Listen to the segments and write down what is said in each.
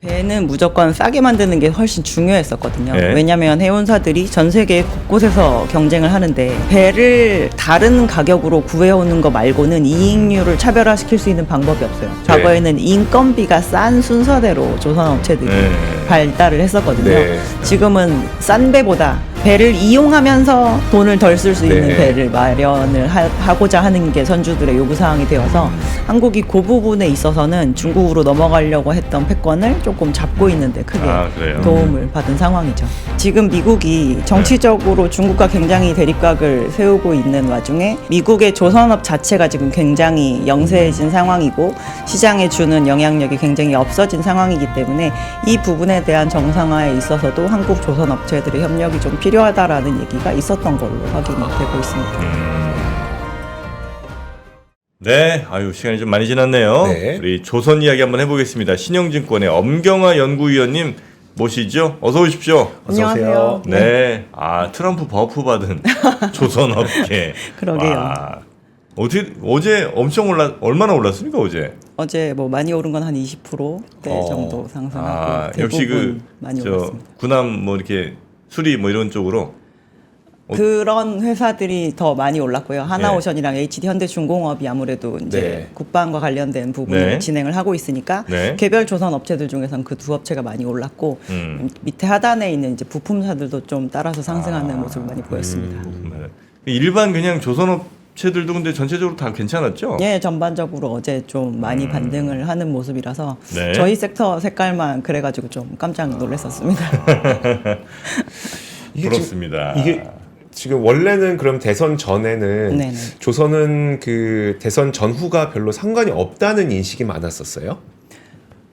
배는 무조건 싸게 만드는 게 훨씬 중요했었거든요. 네. 왜냐하면 해운사들이 전 세계 곳곳에서 경쟁을 하는데 배를 다른 가격으로 구해오는 거 말고는 이익률을 차별화시킬 수 있는 방법이 없어요. 과거에는 인건비가 싼 순서대로 조선업체들이 발달을 했었거든요. 네. 지금은 싼 배보다 배를 이용하면서 돈을 덜 쓸 수 있는 네. 배를 마련을 하고자 하는 게 선주들의 요구사항이 되어서 한국이 그 부분에 있어서는 중국으로 넘어가려고 했던 패권을 조금 잡고 있는데 크게 그래요? 도움을 받은 상황이죠. 지금 미국이 정치적으로 중국과 굉장히 대립각을 세우고 있는 와중에 미국의 조선업 자체가 지금 굉장히 영세해진 상황이고 시장에 주는 영향력이 굉장히 없어진 상황이기 때문에 이 부분에 대한 정상화에 있어서도 한국 조선업체들의 협력이 좀 필요하다라는 얘기가 있었던 걸로 확인이 되고 있습니다. 네, 시간이 좀 많이 지났네요. 네. 우리 조선 이야기 한번 해보겠습니다. 신영증권의 엄경화 연구위원님 모시죠. 어서 오십시오. 안녕하세요. 네, 트럼프 버프 받은 조선업계. 그러게요. 와, 어제 엄청 얼마나 올랐습니까 어제? 어제 뭐 많이 오른 건 한 20%대 정도 상승하고 대부분 역시 많이 올랐습니다. 군함 뭐 이렇게 수리 뭐 이런 쪽으로. 그런 회사들이 더 많이 올랐고요. 하나오션이랑 HD 현대중공업이 아무래도 이제 네. 국방과 관련된 부분을 네. 진행을 하고 있으니까 네. 개별 조선 업체들 중에서는 그 두 업체가 많이 올랐고 밑에 하단에 있는 이제 부품사들도 좀 따라서 상승하는 모습을 많이 보였습니다. 네. 일반 그냥 조선업체들도 근데 전체적으로 다 괜찮았죠? 예, 전반적으로 어제 좀 많이 반등을 하는 모습이라서 네. 저희 섹터 색깔만 그래가지고 좀 깜짝 놀랐었습니다. 부럽습니다. 이게 지금 원래는 그럼 대선 전에는 네네. 조선은 그 대선 전후가 별로 상관이 없다는 인식이 많았었어요.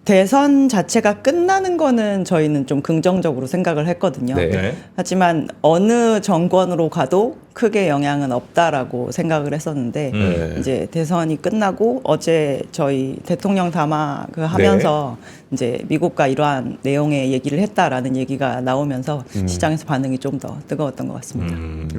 대선 자체가 끝나는 거는 저희는 좀 긍정적으로 생각을 했거든요. 네. 네. 하지만 어느 정권으로 가도 크게 영향은 없다라고 생각을 했었는데 네. 이제 대선이 끝나고 어제 저희 대통령 담화 하면서 이제 미국과 이러한 내용의 얘기를 했다라는 얘기가 나오면서 시장에서 반응이 좀 더 뜨거웠던 것 같습니다.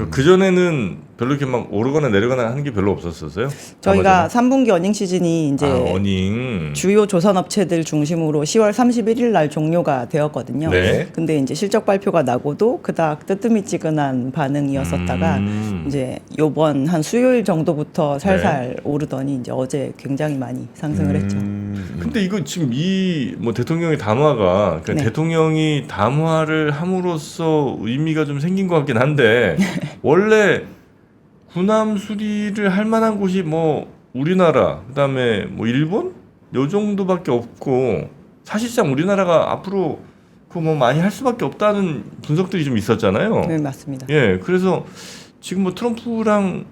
그 전에는 별로 이렇게 막 오르거나 내려거나 하는 게 별로 없었어요? 저희가 3분기 어닝 시즌이 이제 어닝. 주요 조선업체들 중심으로 10월 31일 날 종료가 되었거든요. 네. 근데 이제 실적 발표가 나고도 그닥 뜨뜨미찌근한 반응이었었다가 이제 요번 한 수요일 정도부터 살살 오르더니 이제 어제 굉장히 많이 상승을 했죠. 근데 이거 지금 이 뭐 대통령의 담화가 그러니까 네. 대통령이 담화를 함으로써 의미가 좀 생긴 것 같긴 한데 원래 군함 수리를 할 만한 곳이 뭐 우리나라 그다음에 뭐 일본 요 정도밖에 없고 사실상 우리나라가 앞으로 그 뭐 많이 할 수밖에 없다는 분석들이 좀 있었잖아요. 네, 맞습니다. 예, 그래서 지금 뭐 트럼프랑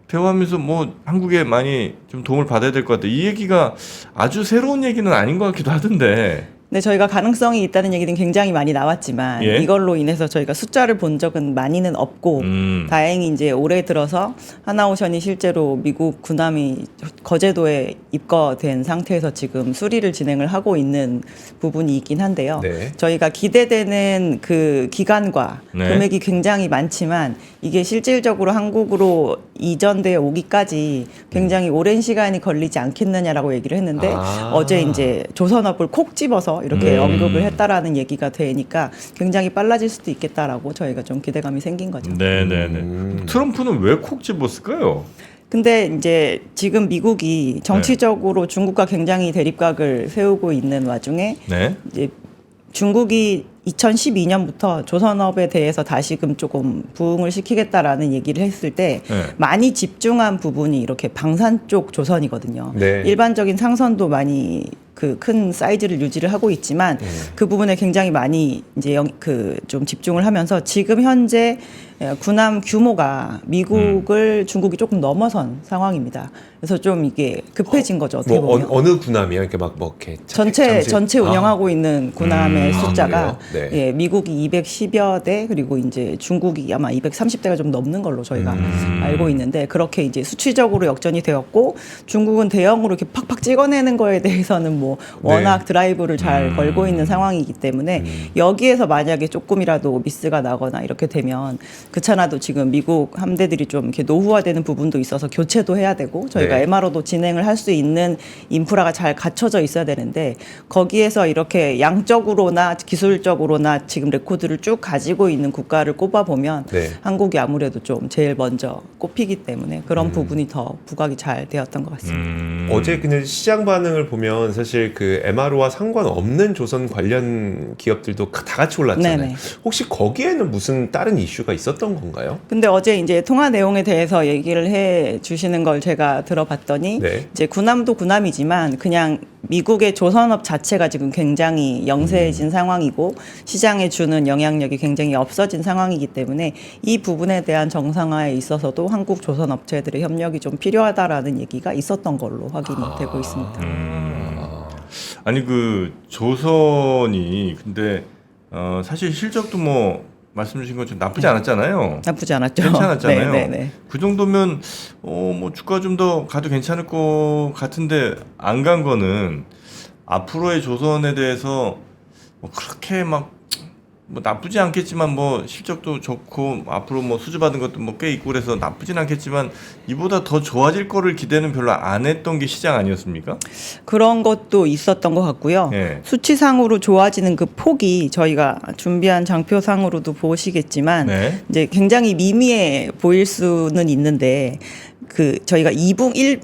대화하면서 뭐 한국에 많이 좀 도움을 받아야 될 것 같아. 이 얘기가 아주 새로운 얘기는 아닌 것 같기도 하던데. 네, 저희가 가능성이 있다는 얘기는 굉장히 많이 나왔지만 예? 이걸로 인해서 저희가 숫자를 본 적은 많이는 없고 다행히 이제 올해 들어서 하나오션이 실제로 미국 군함이 거제도에 입거된 상태에서 지금 수리를 진행을 하고 있는 부분이 있긴 한데요. 네. 저희가 기대되는 그 기간과 네. 금액이 굉장히 많지만 이게 실질적으로 한국으로 이전되어 오기까지 굉장히 오랜 시간이 걸리지 않겠느냐라고 얘기를 했는데 어제 이제 조선업을 콕 집어서 이렇게 언급을 했다라는 얘기가 되니까 굉장히 빨라질 수도 있겠다라고 저희가 좀 기대감이 생긴 거죠. 네네네. 트럼프는 왜 콕 집었을까요? 근데 이제 지금 미국이 정치적으로 중국과 굉장히 대립각을 세우고 있는 와중에 네. 이제 중국이 2012년부터 조선업에 대해서 다시금 조금 부흥을 시키겠다라는 얘기를 했을 때 많이 집중한 부분이 이렇게 방산 쪽 조선이거든요. 네. 일반적인 상선도 많이 그 큰 사이즈를 유지를 하고 있지만 그 부분에 굉장히 많이 이제 좀 집중을 하면서 지금 현재 군함 규모가 미국을 중국이 조금 넘어선 상황입니다. 그래서 좀 이게 급해진 거죠. 어떻게 뭐 보면. 어느 군함이요? 이렇게 막 뭐 이렇게 전체 운영하고 있는 군함의 숫자가 그래요? 네. 예, 미국이 210여 대 그리고 이제 중국이 아마 230대가 좀 넘는 걸로 저희가 알고 있는데 그렇게 이제 수치적으로 역전이 되었고 중국은 대형으로 이렇게 팍팍 찍어내는 거에 대해서는 뭐 워낙 드라이브를 잘 걸고 있는 상황이기 때문에 여기에서 만약에 조금이라도 미스가 나거나 이렇게 되면 그렇잖아도 지금 미국 함대들이 좀 이렇게 노후화되는 부분도 있어서 교체도 해야 되고 저희가 저희가 MRO도 진행을 할 수 있는 인프라가 잘 갖춰져 있어야 되는데 거기에서 이렇게 양적으로나 기술적으로나 지금 레코드를 쭉 가지고 있는 국가를 꼽아보면 네. 한국이 아무래도 좀 제일 먼저 꼽히기 때문에 그런 부분이 더 부각이 잘 되었던 것 같습니다. 어제 그냥 시장 반응을 보면 사실 그 MRO와 상관없는 조선 관련 기업들도 다 같이 올랐잖아요. 네네. 혹시 거기에는 무슨 다른 이슈가 있었던 건가요? 근데 어제 이제 통화 내용에 대해서 얘기를 해 주시는 걸 제가 들어봤더니 네. 이제 군함도 군함이지만 그냥 미국의 조선업 자체가 지금 굉장히 영세해진 상황이고 시장에 주는 영향력이 굉장히 없어진 상황이기 때문에 이 부분에 대한 정상화에 있어서도 한국 조선 업체들의 협력이 좀 필요하다라는 얘기가 있었던 걸로 확인이 되고 있습니다. 아니 그 조선이 근데 사실 실적도 뭐 말씀 주신 것처럼 나쁘지 않았잖아요. 나쁘지 않았죠. 괜찮았잖아요. 네네네. 그 정도면 뭐 주가 좀 더 가도 괜찮을 것 같은데 안 간 거는 앞으로의 조선에 대해서 뭐 그렇게 막 뭐 나쁘지 않겠지만 뭐 실적도 좋고 앞으로 뭐 수주 받은 것도 뭐 꽤 있고 그래서 나쁘진 않겠지만 이보다 더 좋아질 거를 기대는 별로 안 했던 게 시장 아니었습니까? 그런 것도 있었던 것 같고요. 예. 수치상으로 좋아지는 그 폭이 저희가 준비한 장표상으로도 보시겠지만 네. 이제 굉장히 미미해 보일 수는 있는데 그 저희가 1분기에서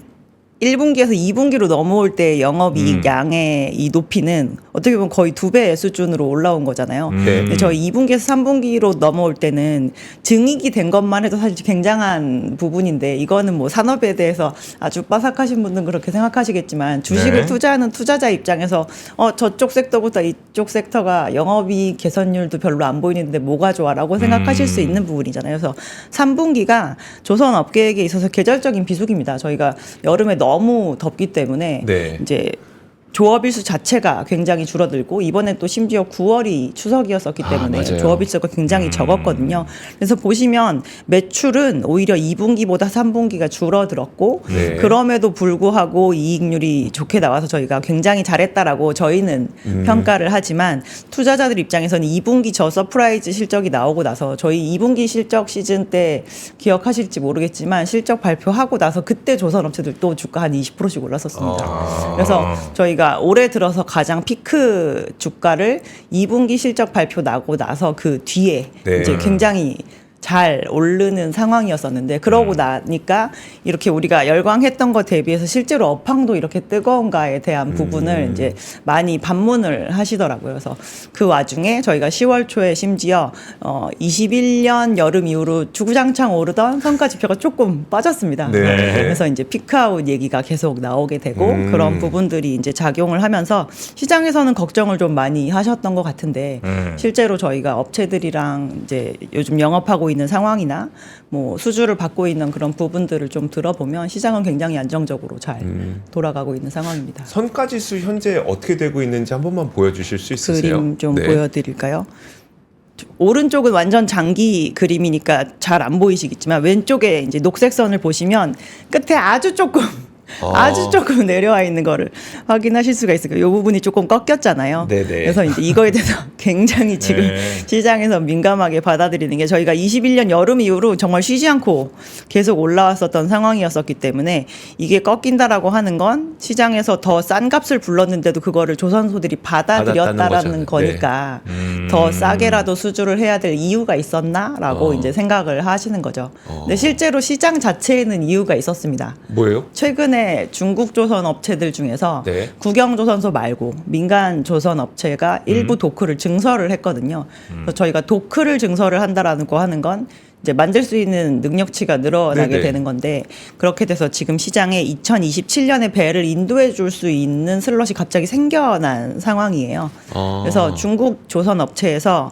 2분기로 넘어올 때 영업이익 양의 이 높이는 어떻게 보면 거의 2배 수준으로 올라온 거잖아요. 네. 근데 저희 2분기에서 3분기로 넘어올 때는 증익이 된 것만 해도 사실 굉장한 부분인데 이거는 뭐 산업에 대해서 아주 빠삭하신 분들은 그렇게 생각하시겠지만 주식을 네. 투자하는 투자자 입장에서 저쪽 섹터보다 이쪽 섹터가 영업이익 개선율도 별로 안 보이는데 뭐가 좋아라고 생각하실 수 있는 부분이잖아요. 그래서 3분기가 조선 업계에게 있어서 계절적인 비수기입니다. 저희가 여름에 너무 덥기 때문에 네. 이제 조업일수 자체가 굉장히 줄어들고 이번에 또 심지어 9월이 추석이었었기 때문에 맞아요. 조업일수가 굉장히 적었거든요. 그래서 보시면 매출은 오히려 2분기보다 3분기가 줄어들었고 네. 그럼에도 불구하고 이익률이 좋게 나와서 저희가 굉장히 잘했다라고 저희는 평가를 하지만 투자자들 입장에서는 2분기 저 서프라이즈 실적이 나오고 나서 저희 2분기 실적 시즌 때 기억하실지 모르겠지만 실적 발표하고 나서 그때 조선업체들 또 주가 한 20%씩 올랐었습니다. 그래서 저희가 올해 들어서 가장 피크 주가를 2분기 실적 발표 나고 나서 그 뒤에 네. 이제 굉장히 잘 오르는 상황이었었는데 그러고 나니까 이렇게 우리가 열광했던 것 대비해서 실제로 업황도 이렇게 뜨거운가에 대한 부분을 이제 많이 반문을 하시더라고요. 그래서 그 와중에 저희가 10월 초에 심지어 21년 여름 이후로 주구장창 오르던 성과 지표가 조금 빠졌습니다. 네. 그래서 이제 피크아웃 얘기가 계속 나오게 되고 그런 부분들이 이제 작용을 하면서 시장에서는 걱정을 좀 많이 하셨던 것 같은데 실제로 저희가 업체들이랑 이제 요즘 영업하고 있는 상황이나 뭐 수주를 받고 있는 그런 부분들을 좀 들어보면 시장은 굉장히 안정적으로 잘 돌아가고 있는 상황입니다. 선가지수 현재 어떻게 되고 있는지 한 번만 보여주실 수 있으세요? 그림 좀 네. 보여드릴까요? 오른쪽은 완전 장기 그림이니까 잘 안 보이시겠지만 왼쪽에 이제 녹색 선을 보시면 끝에 아주 조금 아주 조금 내려와 있는 거를 확인하실 수가 있을 거예요. 이 부분이 조금 꺾였잖아요. 네네. 그래서 이제 이거에 대해서 굉장히 지금 네. 시장에서 민감하게 받아들이는 게 저희가 21년 여름 이후로 정말 쉬지 않고 계속 올라왔었던 상황이었었기 때문에 이게 꺾인다라고 하는 건 시장에서 더 싼 값을 불렀는데도 그거를 조선소들이 받았다는 받아들였다라는 거죠. 거니까 더 싸게라도 수주를 해야 될 이유가 있었나라고 이제 생각을 하시는 거죠. 근데 실제로 시장 자체에는 이유가 있었습니다. 뭐예요? 최근에 중국 조선 업체들 중에서 네. 국영조선소 말고 민간 조선 업체가 일부 도크를 증설을 했거든요. 그래서 저희가 도크를 증설을 한다라는 거 하는 건 이제 만들 수 있는 능력치가 늘어나게 네네. 되는 건데 그렇게 돼서 지금 시장에 2027년에 배를 인도해 줄 수 있는 슬롯이 갑자기 생겨난 상황이에요. 그래서 중국 조선 업체에서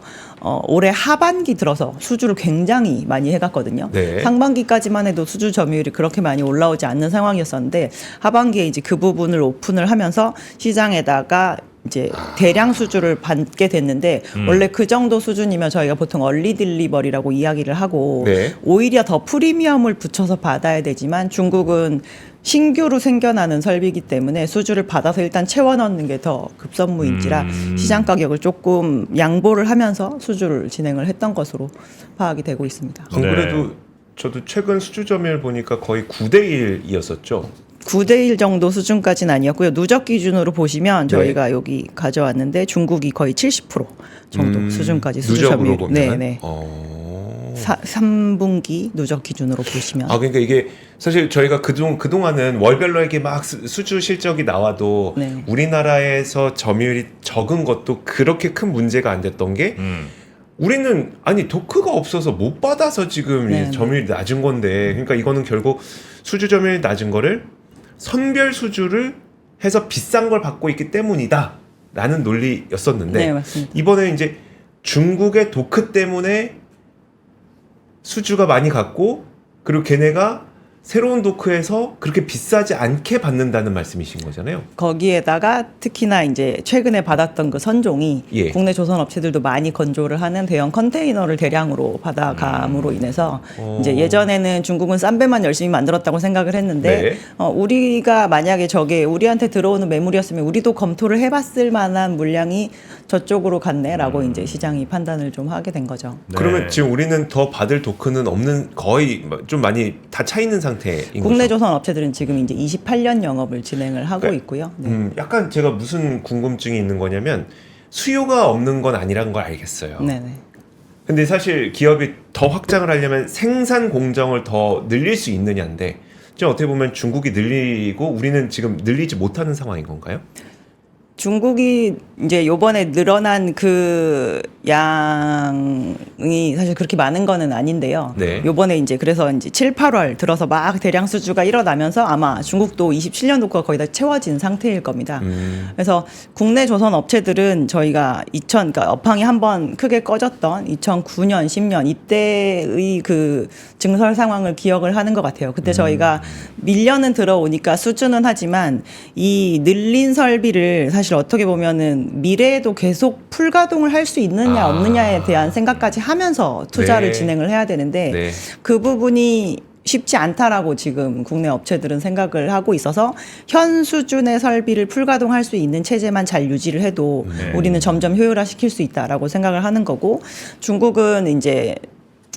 올해 하반기 들어서 수주를 굉장히 많이 해갔거든요. 네. 상반기까지만 해도 수주 점유율이 그렇게 많이 올라오지 않는 상황이었었는데 하반기에 이제 그 부분을 오픈을 하면서 시장에다가 이제 대량 수주를 받게 됐는데 원래 그 정도 수준이면 저희가 보통 얼리 딜리버리라고 이야기를 하고 네. 오히려 더 프리미엄을 붙여서 받아야 되지만 중국은 신규로 생겨나는 설비이기 때문에 수주를 받아서 일단 채워 넣는 게 더 급선무인지라 시장 가격을 조금 양보를 하면서 수주를 진행을 했던 것으로 파악이 되고 있습니다. 안 네. 그래도 저도 최근 수주 점유율 보니까 거의 9대 1이었었죠. 9대1 정도 수준까지는 아니었고요. 누적 기준으로 보시면 네. 저희가 여기 가져왔는데 중국이 거의 70% 정도 수준까지 수주 누적으로 점유율. 보면. 네. 3분기 누적 기준으로 보시면. 아 그러니까 이게 사실 저희가 그동안은 월별로 이렇게 막 수주 실적이 나와도 네. 우리나라에서 점유율이 적은 것도 그렇게 큰 문제가 안 됐던 게 우리는 아니 도크가 없어서 못 받아서 지금 네. 점유율이 낮은 건데 그러니까 이거는 결국 수주 점유율이 낮은 거를 선별 수주를 해서 비싼 걸 받고 있기 때문이다 라는 논리였었는데 네, 맞습니다. 이번에 이제 중국의 도크 때문에 수주가 많이 갔고 그리고 걔네가 새로운 도크에서 그렇게 비싸지 않게 받는다는 말씀이신 거잖아요. 거기에다가 특히나 이제 최근에 받았던 그 선종이 예. 국내 조선 업체들도 많이 건조를 하는 대형 컨테이너를 대량으로 받아감으로 인해서 이제 예전에는 중국은 싼 배만 열심히 만들었다고 생각을 했는데 네. 우리가 만약에 저게 우리한테 들어오는 매물이었으면 우리도 검토를 해봤을 만한 물량이 저쪽으로 갔네라고 이제 시장이 판단을 좀 하게 된 거죠. 네. 그러면 지금 우리는 더 받을 도크는 없는 거의 좀 많이 다 차 있는 상태인 국내 거죠. 조선 업체들은 지금 이제 28년 영업을 진행을 하고 그러니까, 있고요. 네. 약간 제가 무슨 궁금증이 있는 거냐면 수요가 없는 건 아니란 걸 알겠어요. 네네. 근데 사실 기업이 더 확장을 하려면 생산 공정을 더 늘릴 수 있느냐인데 지금 어떻게 보면 중국이 늘리고 우리는 지금 늘리지 못하는 상황인 건가요? 중국이 이제 요번에 늘어난 그 양이 사실 그렇게 많은 거는 아닌데요. 네. 요번에 이제 그래서 이제 7, 8월 들어서 막 대량 수주가 일어나면서 아마 중국도 27년도가 거의 다 채워진 상태일 겁니다. 그래서 국내 조선 업체들은 저희가 그러니까 업황이 한번 크게 꺼졌던 2009년, 10년 이때의 그 증설 상황을 기억을 하는 것 같아요. 그때 저희가 밀려는 들어오니까 수주는 하지만 이 늘린 설비를 사실 어떻게 보면은 미래에도 계속 풀가동을 할 수 있느냐 없느냐에 대한 생각까지 하면서 투자를 네. 진행을 해야 되는데 네. 그 부분이 쉽지 않다라고 지금 국내 업체들은 생각을 하고 있어서 현 수준의 설비를 풀가동할 수 있는 체제만 잘 유지를 해도 네. 우리는 점점 효율화시킬 수 있다라고 생각을 하는 거고 중국은 이제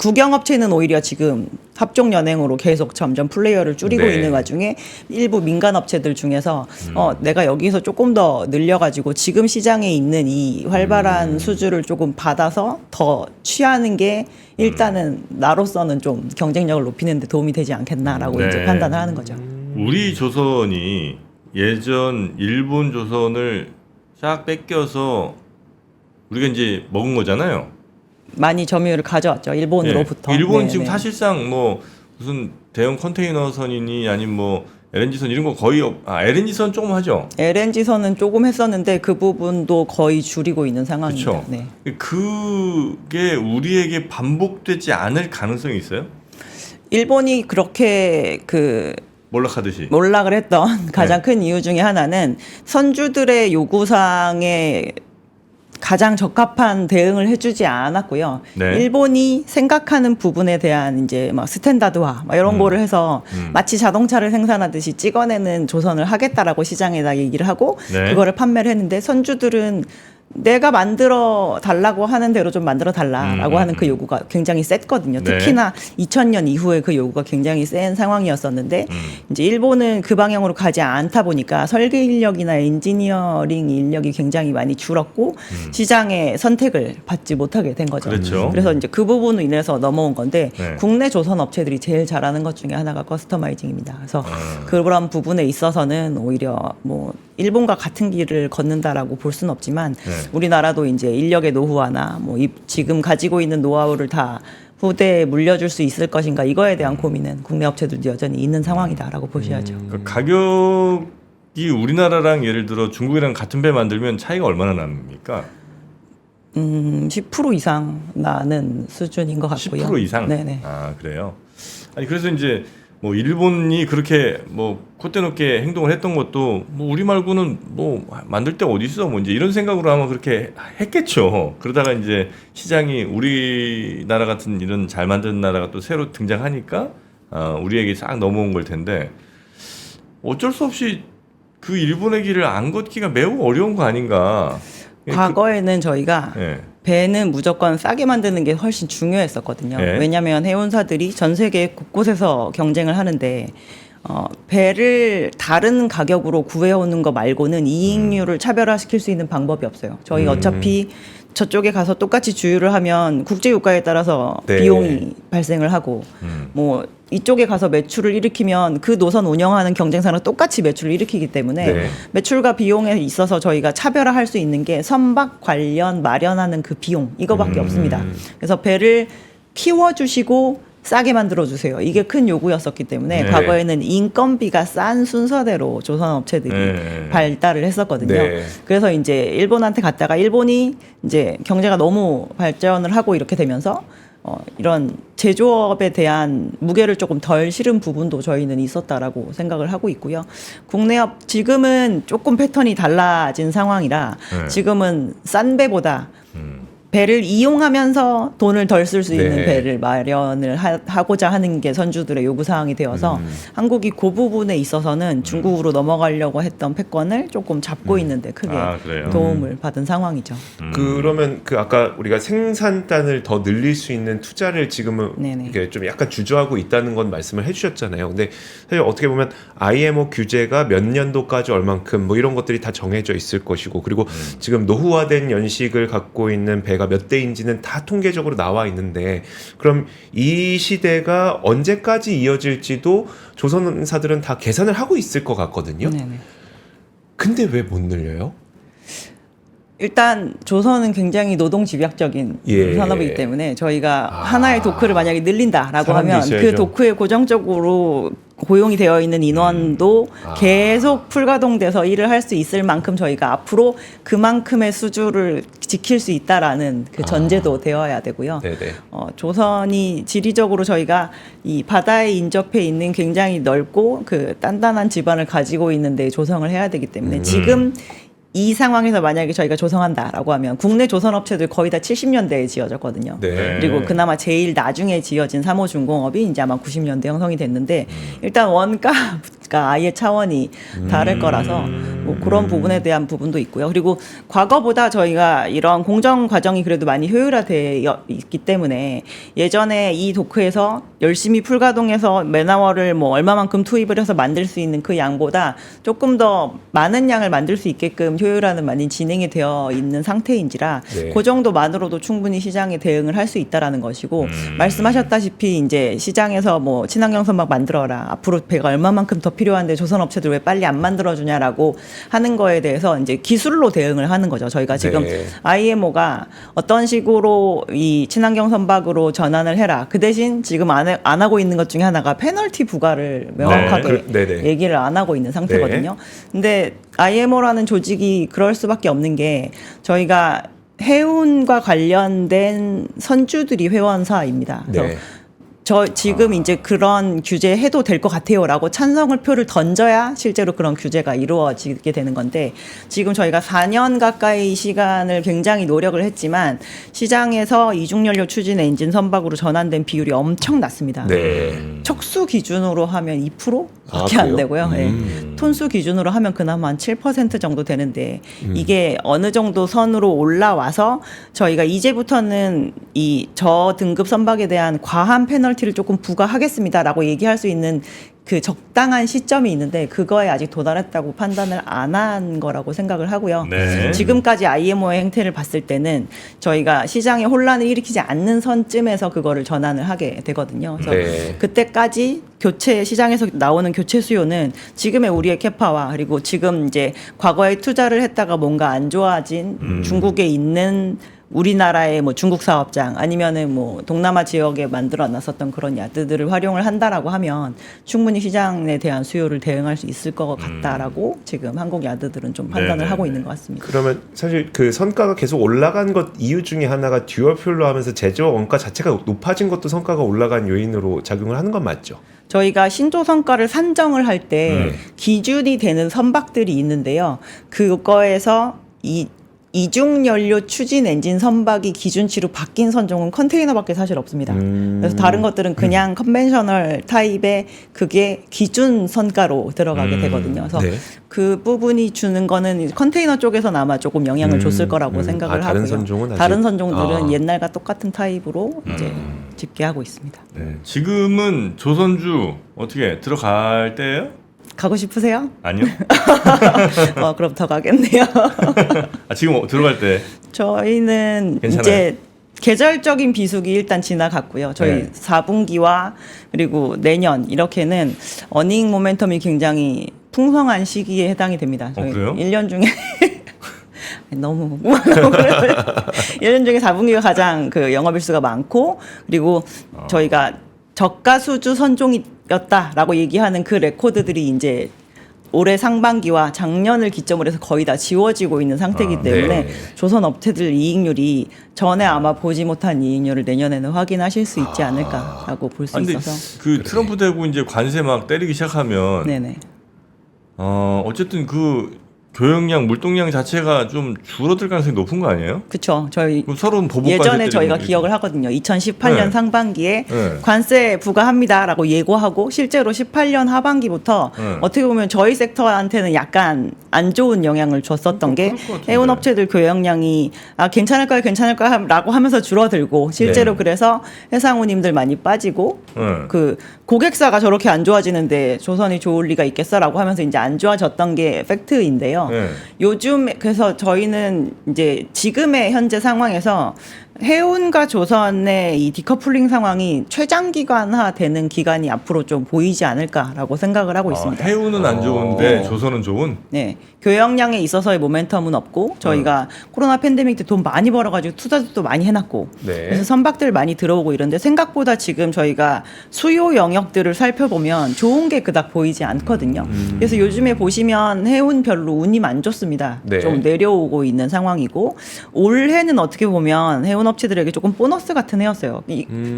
국영업체는 오히려 지금 합종 연행으로 계속 점점 플레이어를 줄이고 네. 있는 와중에 일부 민간 업체들 중에서 내가 여기서 조금 더 늘려가지고 지금 시장에 있는 이 활발한 수주를 조금 받아서 더 취하는 게 일단은 나로서는 좀 경쟁력을 높이는 데 도움이 되지 않겠나라고 네. 이제 판단을 하는 거죠. 우리 조선이 예전 일본 조선을 싹 뺏겨서 우리가 이제 먹은 거잖아요. 많이 점유율을 가져왔죠. 일본으로부터. 예. 일본 네, 지금 네. 사실상 뭐 무슨 대형 컨테이너선이니 아니면 뭐 LNG선 이런 거 거의 LNG선 조금 하죠. LNG선은 조금 했었는데 그 부분도 거의 줄이고 있는 상황입니다. 그렇죠. 네. 그게 우리에게 반복되지 않을 가능성이 있어요? 일본이 그렇게 그 몰락하듯이. 몰락을 했던 가장 네. 큰 이유 중에 하나는 선주들의 요구사항에 가장 적합한 대응을 해주지 않았고요. 네. 일본이 생각하는 부분에 대한 이제 막 스탠다드화 막 이런 거를 해서 마치 자동차를 생산하듯이 찍어내는 조선을 하겠다라고 시장에다 얘기를 하고 네. 그거를 판매를 했는데 선주들은 내가 만들어 달라고 하는 대로 좀 만들어 달라라고 하는 그 요구가 굉장히 셌거든요. 네. 특히나 2000년 이후에 그 요구가 굉장히 센 상황이었었는데 이제 일본은 그 방향으로 가지 않다 보니까 설계 인력이나 엔지니어링 인력이 굉장히 많이 줄었고 시장의 선택을 받지 못하게 된 거죠. 그렇죠. 그래서 이제 그 부분으로 인해서 넘어온 건데 네. 국내 조선 업체들이 제일 잘하는 것 중에 하나가 커스터마이징입니다. 그래서 그런 부분에 있어서는 오히려 뭐 일본과 같은 길을 걷는다라고 볼 수는 없지만 네. 우리나라도 이제 인력의 노후화나 뭐 지금 가지고 있는 노하우를 다 후대에 물려줄 수 있을 것인가 이거에 대한 고민은 국내 업체들도 여전히 있는 상황이다라고 보셔야죠. 그러니까 가격이 우리나라랑 예를 들어 중국이랑 같은 배 만들면 차이가 얼마나 납니까? 10% 이상 나는 수준인 것 같고요. 10% 이상? 네네. 아 그래요? 아니 그래서 이제 뭐 일본이 그렇게 뭐 콧대 높게 행동을 했던 것도 뭐 우리 말고는 뭐 만들 데 어디 있어 뭐 이제 이런 생각으로 아마 그렇게 했겠죠. 그러다가 이제 시장이 우리나라 같은 이런 잘 만든 나라가 또 새로 등장하니까 우리에게 싹 넘어온 걸 텐데 어쩔 수 없이 그 일본의 길을 안 걷기가 매우 어려운 거 아닌가. 과거에는 저희가 예. 배는 무조건 싸게 만드는 게 훨씬 중요했었거든요. 네. 왜냐하면 해운사들이 전 세계 곳곳에서 경쟁을 하는데 배를 다른 가격으로 구해오는 거 말고는 이익률을 차별화시킬 수 있는 방법이 없어요. 저희 어차피 저쪽에 가서 똑같이 주유를 하면 국제유가에 따라서 네. 비용이 발생을 하고 뭐 이쪽에 가서 매출을 일으키면 그 노선 운영하는 경쟁사랑 똑같이 매출을 일으키기 때문에 네. 매출과 비용에 있어서 저희가 차별화할 수 있는 게 선박 관련 마련하는 그 비용 이거밖에 없습니다. 그래서 배를 키워주시고 싸게 만들어주세요. 이게 큰 요구였었기 때문에 네. 과거에는 인건비가 싼 순서대로 조선업체들이 네. 발달을 했었거든요. 네. 그래서 이제 일본한테 갔다가 일본이 이제 경제가 너무 발전을 하고 이렇게 되면서 이런 제조업에 대한 무게를 조금 덜 실은 부분도 저희는 있었다라고 생각을 하고 있고요. 국내업 지금은 조금 패턴이 달라진 상황이라 네. 지금은 싼 배보다 배를 이용하면서 돈을 덜 쓸 수 있는 네. 배를 마련을 하고자 하는 게 선주들의 요구사항이 되어서 한국이 그 부분에 있어서는 중국으로 넘어가려고 했던 패권을 조금 잡고 있는데 크게 아, 그래요? 도움을 받은 상황이죠. 그러면 그 아까 우리가 생산단을 더 늘릴 수 있는 투자를 지금은 네네. 이게 좀 약간 주저하고 있다는 건 말씀을 해주셨잖아요. 근데 사실 어떻게 보면 IMO 규제가 몇 년도까지 얼만큼 뭐 이런 것들이 다 정해져 있을 것이고 그리고 지금 노후화된 연식을 갖고 있는 배가 몇 대인지는 다 통계적으로 나와 있는데 그럼 이 시대가 언제까지 이어질지도 조선사들은 다 계산을 하고 있을 것 같거든요. 네네. 근데 왜 못 늘려요? 일단 조선은 굉장히 노동 집약적인 예. 산업이기 때문에 저희가 하나의 도크를 만약에 늘린다라고 사람도 하면 있어야죠. 그 도크에 고정적으로 고용이 되어 있는 인원도 계속 풀가동돼서 일을 할 수 있을 만큼 저희가 앞으로 그만큼의 수주를 지킬 수 있다라는 그 전제도 되어야 되고요. 네네. 조선이 지리적으로 저희가 이 바다에 인접해 있는 굉장히 넓고 그 단단한 지반을 가지고 있는데 조성을 해야 되기 때문에 지금 이 상황에서 만약에 저희가 조성한다라고 하면 국내 조선업체들 거의 다 70년대에 지어졌거든요. 네. 그리고 그나마 제일 나중에 지어진 3호 중공업이 이제 아마 90년대 형성이 됐는데 일단 원가가 아예 차원이 다를 거라서 뭐 그런 부분에 대한 부분도 있고요. 그리고 과거보다 저희가 이런 공정 과정이 그래도 많이 효율화되어 있기 때문에 예전에 이 도크에서 열심히 풀가동해서 맨아워를 뭐 얼마만큼 투입을 해서 만들 수 있는 그 양보다 조금 더 많은 양을 만들 수 있게끔 효율화는 많이 진행이 되어 있는 상태인지라 네. 그 정도만으로도 충분히 시장에 대응을 할 수 있다라는 것이고 말씀하셨다시피 이제 시장에서 뭐 친환경 선박 만들어라 앞으로 배가 얼마만큼 더 필요한데 조선 업체들 왜 빨리 안 만들어주냐라고 하는 거에 대해서 이제 기술로 대응을 하는 거죠. 저희가 지금 네. IMO가 어떤 식으로 이 친환경 선박으로 전환을 해라. 그 대신 지금 안 하고 있는 것 중에 하나가 페널티 부과를 명확하게 네네. 얘기를 안 하고 있는 상태거든요. 근데 IMO라는 조직이 그럴 수밖에 없는 게 저희가 해운과 관련된 선주들이 회원사입니다. 그래서 네. 저 지금 이제 그런 규제 해도 될 것 같아요라고 찬성을 표를 던져야 실제로 그런 규제가 이루어지게 되는 건데 지금 저희가 4년 가까이 시간을 굉장히 노력을 했지만 시장에서 이중연료 추진 엔진 선박으로 전환된 비율이 엄청 낮습니다. 네. 척수 기준으로 하면 2%밖에 아, 안 그래요? 되고요. 예. 톤수 기준으로 하면 그나마 한 7% 정도 되는데 이게 어느 정도 선으로 올라와서 저희가 이제부터는 이 저등급 선박에 대한 과한 페널티를 조금 부과하겠습니다라고 얘기할 수 있는 그 적당한 시점이 있는데 그거에 아직 도달했다고 판단을 안 한 거라고 생각을 하고요. 네. 지금까지 IMO의 행태를 봤을 때는 저희가 시장에 혼란을 일으키지 않는 선쯤에서 그거를 전환을 하게 되거든요. 그래서 네. 그때까지 교체 시장에서 나오는 교체 수요는 지금의 우리의 캐파와 그리고 지금 이제 과거에 투자를 했다가 뭔가 안 좋아진 중국에 있는 우리나라의 뭐 중국 사업장 아니면은 뭐 동남아 지역에 만들어 놨었던 그런 야드들을 활용을 한다라고 하면 충분히 시장에 대한 수요를 대응할 수 있을 것 같다라고 지금 한국 야드들은 좀 판단을 네네네. 하고 있는 것 같습니다. 그러면 사실 그 선가가 계속 올라간 것 이유 중에 하나가 듀얼 퓨얼로 하면서 제조 원가 자체가 높아진 것도 성과가 올라간 요인으로 작용을 하는 건 맞죠? 저희가 신조 성과를 산정을 할 때 기준이 되는 선박들이 있는데요. 그거에서 이 이중 연료 추진 엔진 선박이 기준치로 바뀐 선종은 컨테이너밖에 사실 없습니다. 그래서 다른 것들은 그냥 컨벤셔널 타입의 그게 기준 선가로 들어가게 되거든요. 그래서 네. 그 부분이 주는 거는 컨테이너 쪽에서는 아마 조금 영향을 줬을 거라고 생각을 다른 하고요. 선종은 아직- 다른 선종들은 아. 옛날과 똑같은 타입으로 이제 집계하고 있습니다. 네. 지금은 조선주 어떻게 들어갈 때예요? 가고 싶으세요? 아니요. 그럼 더 가겠네요. 아, 지금 들어갈 때. 저희는 괜찮아요? 이제 계절적인 비수기 일단 지나갔고요. 저희 네. 4분기와 그리고 내년 이렇게는 어닝 모멘텀이 굉장히 풍성한 시기에 해당이 됩니다. 저희 그래요? 1년 중에 너무 1년 중에 4분기가 가장 그 영업일수가 많고 그리고 저희가 저가 수주 선종이었다라고 얘기하는 그 레코드들이 이제 올해 상반기와 작년을 기점으로 해서 거의 다 지워지고 있는 상태이기 때문에 네. 조선 업체들 이익률이 전에 아마 보지 못한 이익률을 내년에는 확인하실 수 있지 않을까라고 볼 수 아, 근데 있어서 그 트럼프 되고 이제 관세 막 때리기 시작하면 네네. 어쨌든 그 교역량, 물동량 자체가 좀 줄어들 가능성이 높은 거 아니에요? 그렇죠. 저희 그럼 서로는 보복 예전에 관세 저희가 때리고 기억을 하거든요. 2018년 네. 상반기에 네. 관세 부과합니다라고 예고하고 실제로 18년 하반기부터 네. 어떻게 보면 저희 섹터한테는 약간 안 좋은 영향을 줬었던 게 그럴 것 같은데. 해운업체들 교역량이 괜찮을까요라고 하면서 줄어들고 실제로 네. 그래서 해상우님들 많이 빠지고 네. 그 고객사가 저렇게 안 좋아지는데 조선이 좋을 리가 있겠어라고 하면서 이제 안 좋아졌던 게 팩트인데요. 네. 요즘 그래서 저희는 이제 지금의 현재 상황에서 해운과 조선의 이 디커플링 상황이 최장기간화 되는 기간이 앞으로 좀 보이지 않을까라고 생각을 하고 있습니다. 해운은 안 좋은데 네. 조선은 좋은. 네. 교역량에 있어서의 모멘텀은 없고 저희가 코로나 팬데믹 때 돈 많이 벌어가지고 투자도 많이 해놨고 네. 그래서 선박들 많이 들어오고 이런데 생각보다 지금 저희가 수요 영역들을 살펴보면 좋은 게 그닥 보이지 않거든요. 그래서 요즘에 보시면 해운 별로 운이 안 좋습니다. 네. 좀 내려오고 있는 상황이고 올해는 어떻게 보면 해운 업체들에게 조금 보너스 같은 해였어요.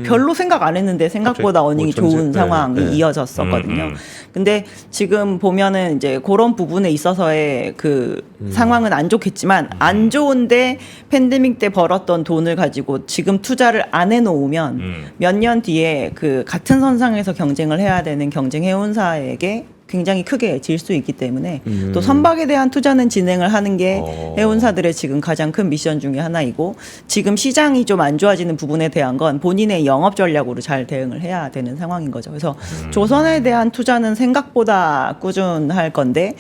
별로 생각 안 했는데 생각보다 갑자기 어닝이 뭐 전체- 좋은 네, 상황이 네. 이어졌었거든요. 근데 지금 보면은 이제 그런 부분에 있어서의 그 상황은 안 좋겠지만 안 좋은데 팬데믹 때 벌었던 돈을 가지고 지금 투자를 안 해놓으면 몇 년 뒤에 그 같은 선상에서 경쟁을 해야 되는 경쟁 해운사에게 굉장히 크게 질 수 있기 때문에 또 선박에 대한 투자는 진행을 하는 게 해운사들의 지금 가장 큰 미션 중에 하나이고 지금 시장이 좀 안 좋아지는 부분에 대한 건 본인의 영업 전략으로 잘 대응을 해야 되는 상황인 거죠. 그래서 조선에 대한 투자는 생각보다 꾸준할 건데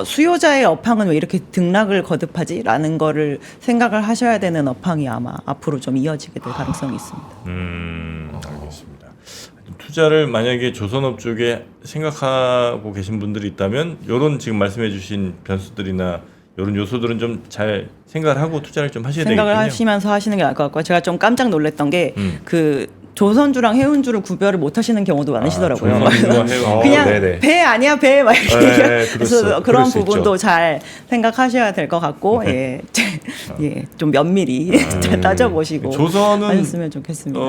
수요자의 업황은 왜 이렇게 등락을 거듭하지라는 거를 생각을 하셔야 되는 업황이 아마 앞으로 좀 이어지게 될 가능성이 있습니다. 알겠습니다. 투자를 만약에 조선업 쪽에 생각하고 계신 분들이 있다면 이런 지금 말씀해주신 변수들이나 이런 요소들은 좀 잘 생각을 하고 투자를 좀 하셔야 생각을 되겠군요. 하시면서 하시는 게 나을 것 같고요. 제가 좀 깜짝 놀랐던 게 그 조선주랑 해운주를 구별을 못 하시는 경우도 많으시더라고요. 조선주와 해운. 그냥 네네. 배 아니야 배 막 이렇게 네, 그래서 그럴 그런 수 부분도 잘 생각하셔야 될 것 같고 예, 좀 면밀히 잘 따져보시고 조선은 하셨으면 좋겠습니다.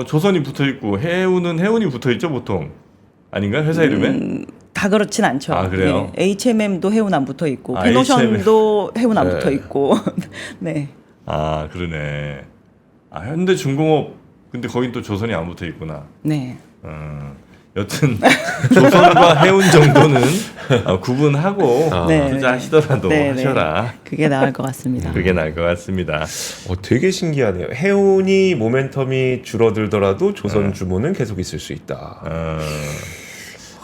조선이 붙어 있고 해운은 해운이 붙어 있죠 보통 아닌가요 회사 이름에? 다 그렇진 않죠. 아, 그래요? 예, HMM도 해운 안 붙어 있고 아, 페노션도 해운 안 네. 붙어 있고 네. 아 그러네. 아 현대중공업 근데 거긴 또 조선이 안 붙어 있구나. 네. 여튼 조선과 해운 정도는 구분하고 네. 투자하시더라도 네, 네. 하셔라. 그게 나을 것 같습니다. 그게 나을 것 같습니다. 되게 신기하네요. 해운이 모멘텀이 줄어들더라도 조선 주문은 계속 있을 수 있다.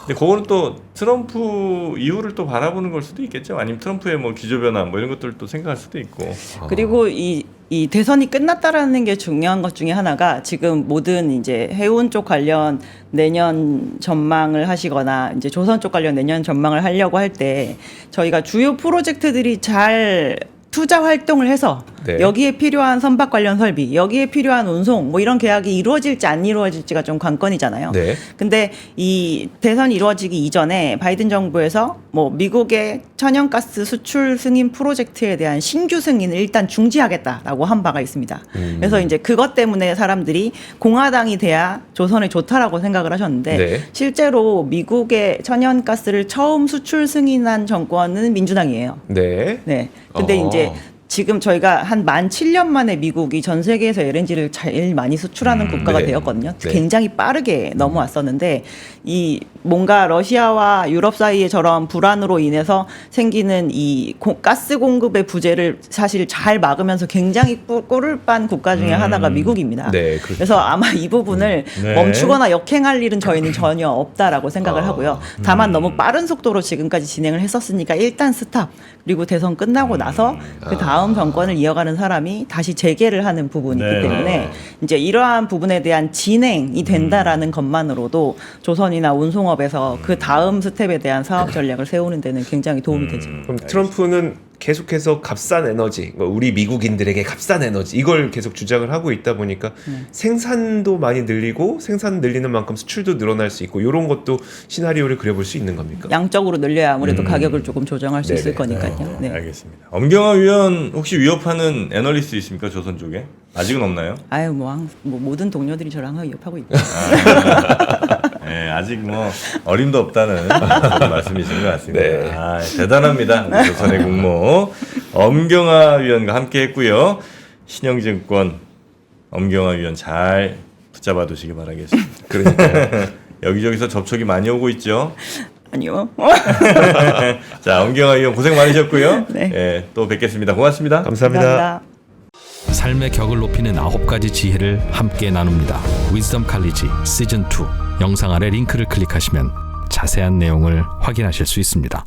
근데 그거는 또 트럼프 이후를 또 바라보는 걸 수도 있겠죠. 아니면 트럼프의 뭐 기조 변화 뭐 이런 것들을 또 생각할 수도 있고. 그리고 이 대선이 끝났다라는 게 중요한 것 중에 하나가 지금 모든 이제 해운 쪽 관련 내년 전망을 하시거나 이제 조선 쪽 관련 내년 전망을 하려고 할 때 저희가 주요 프로젝트들이 잘 투자 활동을 해서 네. 여기에 필요한 선박 관련 설비, 여기에 필요한 운송 뭐 이런 계약이 이루어질지 안 이루어질지가 좀 관건이잖아요. 네. 근데 이 대선이 이루어지기 이전에 바이든 정부에서 뭐 미국의 천연가스 수출 승인 프로젝트에 대한 신규 승인을 일단 중지하겠다라고 한 바가 있습니다. 그래서 이제 그것 때문에 사람들이 공화당이 돼야 조선이 좋다라고 생각을 하셨는데 네. 실제로 미국의 천연가스를 처음 수출 승인한 정권은 민주당이에요. 네. 네. 근데 이제 지금 저희가 한 만 7년 만에 미국이 전 세계에서 LNG를 제일 많이 수출하는 국가가 네. 되었거든요. 네. 굉장히 빠르게 넘어왔었는데 이 뭔가 러시아와 유럽 사이의 저런 불안으로 인해서 생기는 이 가스 공급의 부재를 사실 잘 막으면서 굉장히 꿀을 빤 국가 중에 하나가 미국입니다. 네, 그렇죠. 그래서 아마 이 부분을 네. 멈추거나 역행할 일은 저희는 전혀 없다라고 생각을 하고요. 다만 너무 빠른 속도로 지금까지 진행을 했었으니까 일단 스탑. 그리고 대선 끝나고 나서 그 다음 정권을 이어가는 사람이 다시 재개를 하는 부분이기 네. 때문에 이제 이러한 부분에 대한 진행이 된다라는 것만으로도 조선이나 운송업에서 그 다음 스텝에 대한 사업 전략을 세우는 데는 굉장히 도움이 되죠. 그럼 트럼프는 계속해서 값싼 에너지, 우리 미국인들에게 값싼 에너지 이걸 계속 주장을 하고 있다 보니까 생산도 많이 늘리고 생산 늘리는 만큼 수출도 늘어날 수 있고 이런 것도 시나리오를 그려볼 수 있는 겁니까? 양적으로 늘려야 아무래도 가격을 조금 조정할 수 있을 네네. 거니까요. 네. 알겠습니다. 엄경화 위원 혹시 위협하는 애널리스트 있습니까? 조선 쪽에? 아직은 없나요? 아유 뭐 모든 동료들이 저랑 항상 위협하고 있죠. 네, 아직 뭐 어림도 없다는 그런 말씀이신 것 같습니다. 네. 아, 대단합니다. 우리 조선의 국모 엄경화 위원과 함께했고요. 신영증권 엄경화 위원 잘 붙잡아 두시기 바라겠습니다. 그러니까요. 여기저기서 접촉이 많이 오고 있죠. 아니요. 자, 엄경화 위원 고생 많으셨고요. 네. 예, 또 뵙겠습니다. 고맙습니다. 감사합니다. 감사합니다. 삶의 격을 높이는 9가지 지혜를 함께 나눕니다. 위즈덤 칼리지 시즌 2 영상 아래 링크를 클릭하시면 자세한 내용을 확인하실 수 있습니다.